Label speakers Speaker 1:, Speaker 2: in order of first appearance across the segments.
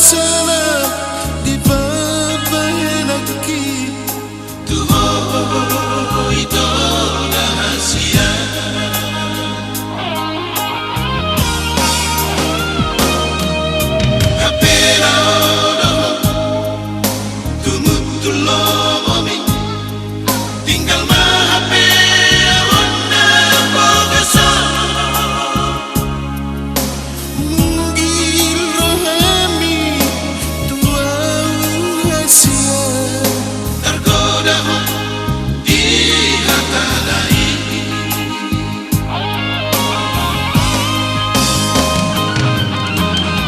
Speaker 1: salam di babae lagi tuho ito rahasia. Kapela doho tumutulong kami tinggal mahape awan na pagasa. Munggil rohami tua rahasia tergoda di hatalai.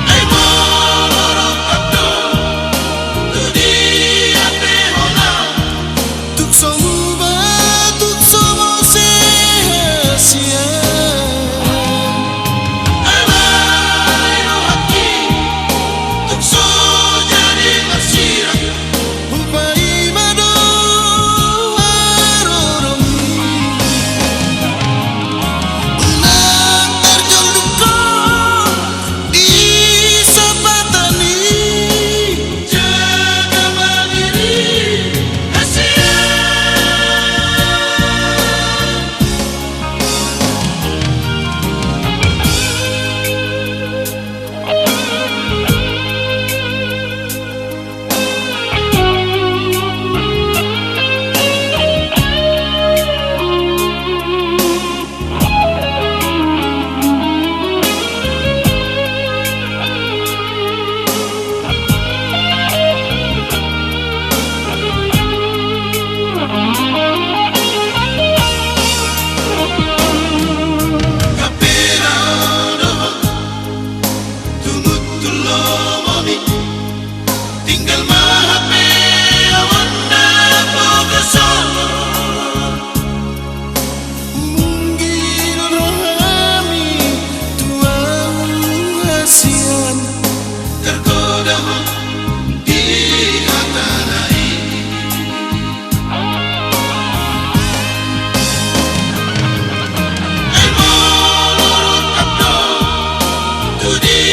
Speaker 1: Ay morok abdo tu di ape hola tuk soba tuk somo sia. Alay no hati tuk so jadi masira upai mado aroromi unang terjun duko di sapatani jaga mandiri Asia. Kapela doho tumutulong kami tinggal mahape awan na pagasa. Munggil rohami tua hasian tergoda di hatalai. Ay morok abdo tu di